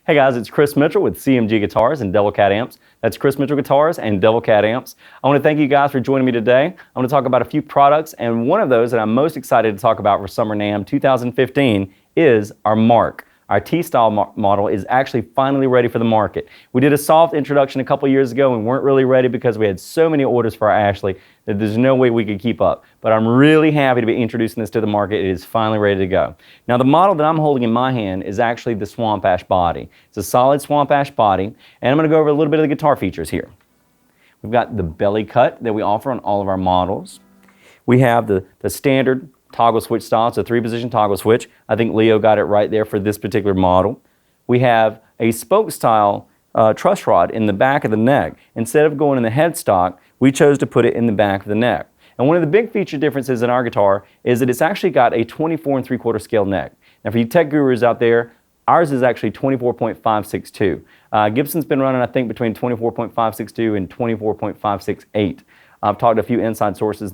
Hey guys, it's Chris Mitchell with CMG Guitars and Devilcat Amps. That's Chris Mitchell Guitars and Devilcat Amps. I want to thank you guys for joining me today. I want to talk about a few products, and one of those that I'm most excited to talk about for Summer NAMM 2015 is our Mark. Our T-style model is actually finally ready for the market. We did a soft introduction a couple years ago and weren't really ready because we had so many orders for our Ashley that there's no way we could keep up. But I'm really happy to be introducing this to the market. It is finally ready to go. Now the model that I'm holding in my hand is actually the Swamp Ash body. It's a solid Swamp Ash body, and I'm going to go over a little bit of the guitar features here. We've got the belly cut that we offer on all of our models. We have the standard toggle switch style. It's a 3-position toggle switch. I think Leo got it right there for this particular model. We have a spoke style truss rod in the back of the neck. Instead of going in the headstock, we chose to put it in the back of the neck. And one of the big feature differences in our guitar is that it's actually got a 24 3/4 scale neck. Now for you tech gurus out there, ours is actually 24.562. Gibson's been running, I think, between 24.562 and 24.568. I've talked to a few inside sources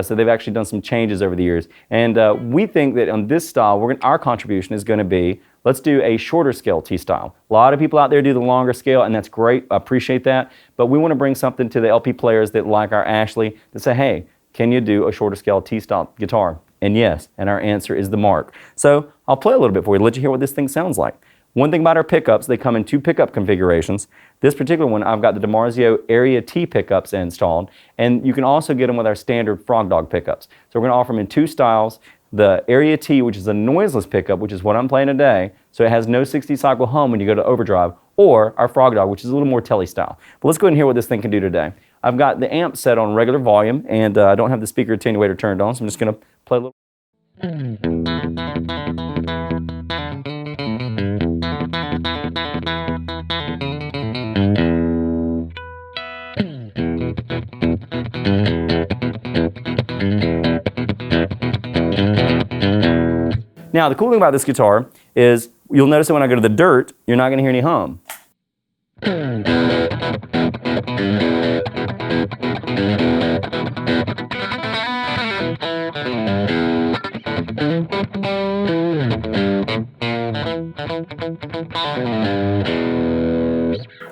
so they've actually done some changes over the years. And we think that on this style, our contribution is going to be, let's do a shorter scale T-style. A lot of people out there do the longer scale, and that's great. I appreciate that. But we want to bring something to the LP players that like our Ashley to say, hey, can you do a shorter scale T-style guitar? And yes, and our answer is the Mark. So I'll play a little bit for you to let you hear what this thing sounds like. One thing about our pickups, they come in 2 pickup configurations. This particular one, I've got the DiMarzio Area T pickups installed, and you can also get them with our standard Frog Dog pickups. So we're going to offer them in 2 styles. The Area T, which is a noiseless pickup, which is what I'm playing today, so it has no 60-cycle hum when you go to overdrive, or our Frog Dog, which is a little more telly style. But let's go ahead and hear what this thing can do today. I've got the amp set on regular volume, and I don't have the speaker attenuator turned on, so I'm just going to play a little. Now, the cool thing about this guitar is you'll notice that when I go to the dirt, you're not going to hear any hum.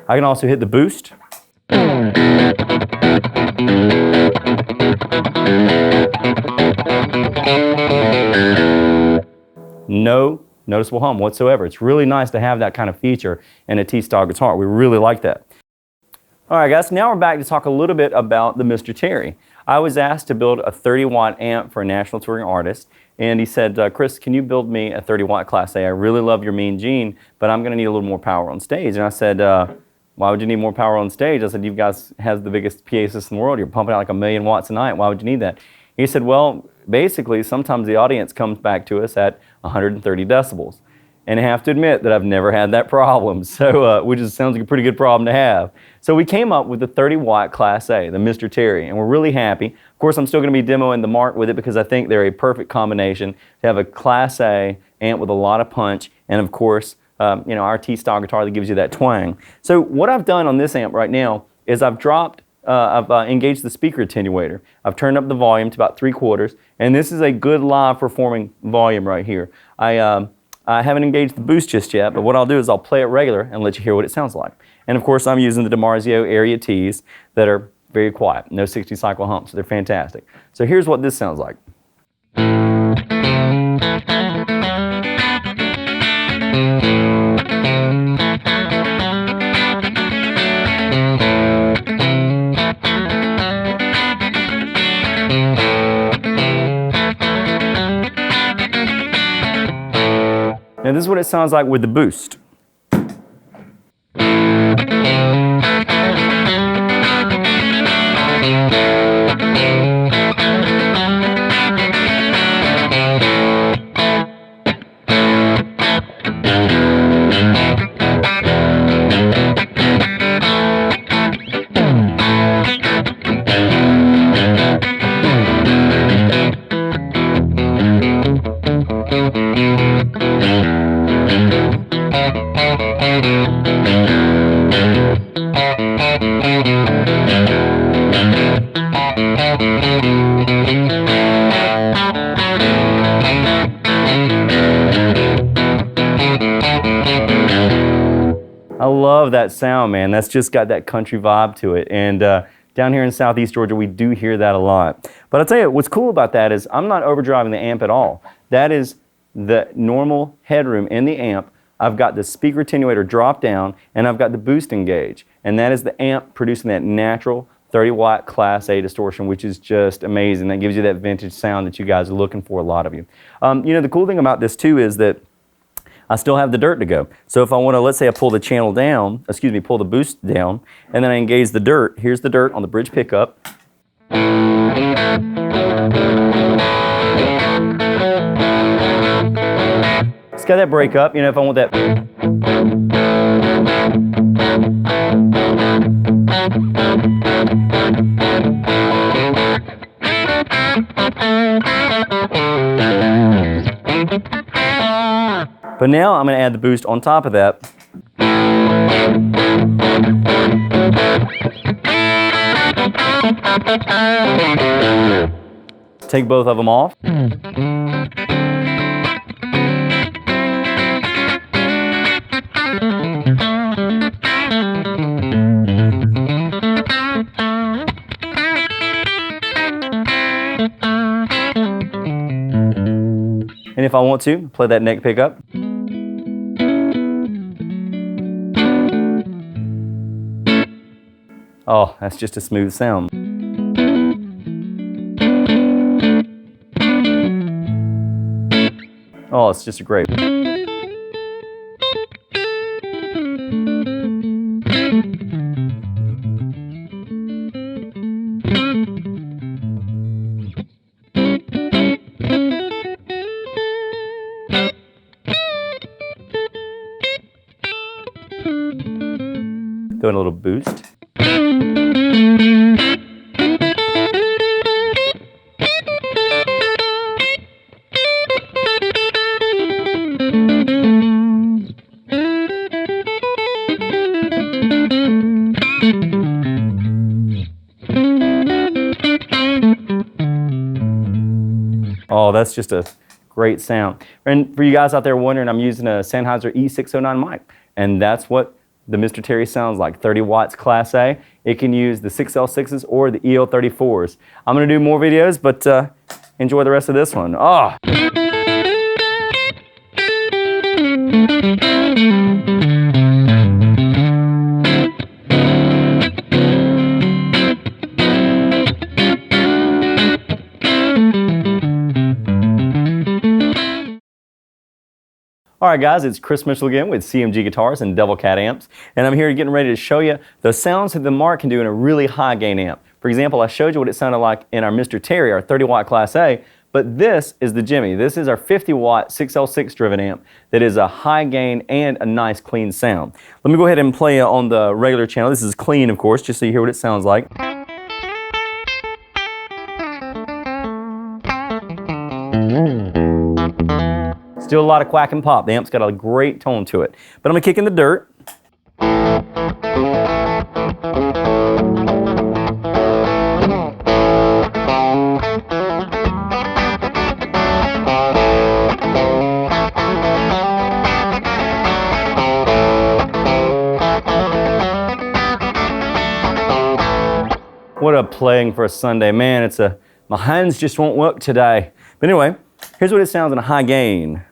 I can also hit the boost. No noticeable hum whatsoever. It's really nice to have that kind of feature in a T-style guitar. We really like that. All right, guys, now we're back to talk a little bit about the Mr. Terry. I was asked to build a 30-watt amp for a national touring artist, and he said, Chris, can you build me a 30-watt Class A? I really love your Mean Gene, but I'm going to need a little more power on stage. And I said, why would you need more power on stage? I said, you guys have the biggest PA system in the world. You're pumping out like 1,000,000 watts a night. Why would you need that? He said, well, basically, sometimes the audience comes back to us at 130 decibels. And I have to admit that I've never had that problem, so which sounds like a pretty good problem to have. So we came up with the 30-watt Class A, the Mr. Terry, and we're really happy. Of course, I'm still going to be demoing the Mark with it because I think they're a perfect combination to have a Class A amp with a lot of punch, and of course, you know, our T-style guitar that gives you that twang. So what I've done on this amp right now is I've engaged the speaker attenuator. I've turned up the volume to about 3/4, and this is a good live performing volume right here. I haven't engaged the boost just yet, but what I'll do is I'll play it regular and let you hear what it sounds like. And of course, I'm using the DiMarzio Area Ts that are very quiet, no 60-cycle humps. They're fantastic. So here's what this sounds like. And this is what it sounds like with the boost. I love that sound, man. That's just got that country vibe to it. And down here in Southeast Georgia, we do hear that a lot. But I'll tell you, what's cool about that is I'm not overdriving the amp at all. That is the normal headroom in the amp. I've got the speaker attenuator drop down, and I've got the boost engage. And that is the amp producing that natural 30-watt Class A distortion, which is just amazing. That gives you that vintage sound that you guys are looking for, a lot of you. You know, the cool thing about this too is that I still have the dirt to go. So if I want to, let's say I pull the channel down, pull the boost down, and then I engage the dirt. Here's the dirt on the bridge pickup. It's got that break up, you know, if I want that. But now I'm going to add the boost on top of that. Take both of them off. And if I want to, play that neck pickup. Oh, that's just a smooth sound. Oh, it's just a great. Throw in a little boost. Oh, that's just a great sound. And for you guys out there wondering, I'm using a Sennheiser E609 mic, and that's what the Mr. Terry sounds like, 30 watts Class A. It can use the 6L6s or the EL34s. I'm going to do more videos, but enjoy the rest of this one. Oh. All right, guys, it's Chris Mitchell again with CMG Guitars and Devilcat Amps, and I'm here getting ready to show you the sounds that the Mark can do in a really high gain amp. For example, I showed you what it sounded like in our Mr. Terry, our 30-watt Class A, but this is the Jimmy. This is our 50-watt 6L6 driven amp that is a high gain and a nice clean sound. Let me go ahead and play on the regular channel. This is clean, of course, just so you hear what it sounds like. Still a lot of quack and pop. The amp's got a great tone to it. But I'm going to kick in the dirt. What a playing for a Sunday. Man, my hands just won't work today. But anyway, here's what it sounds in a high gain.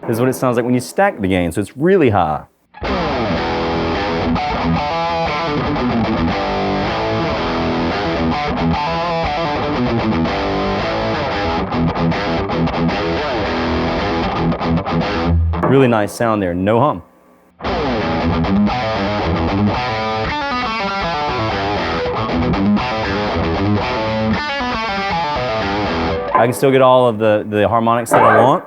This is what it sounds like when you stack the gain, so it's really high. Really nice sound there, no hum. I can still get all of the harmonics that I want.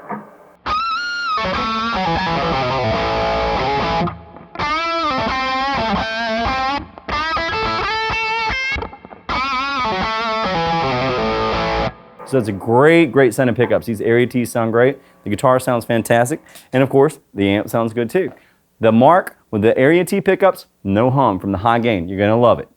So it's a great sound in pickups. These area T's sound great. The guitar sounds fantastic. And of course, the amp sounds good too. The Mark with the Area T pickups, no hum from the high gain. You're going to love it.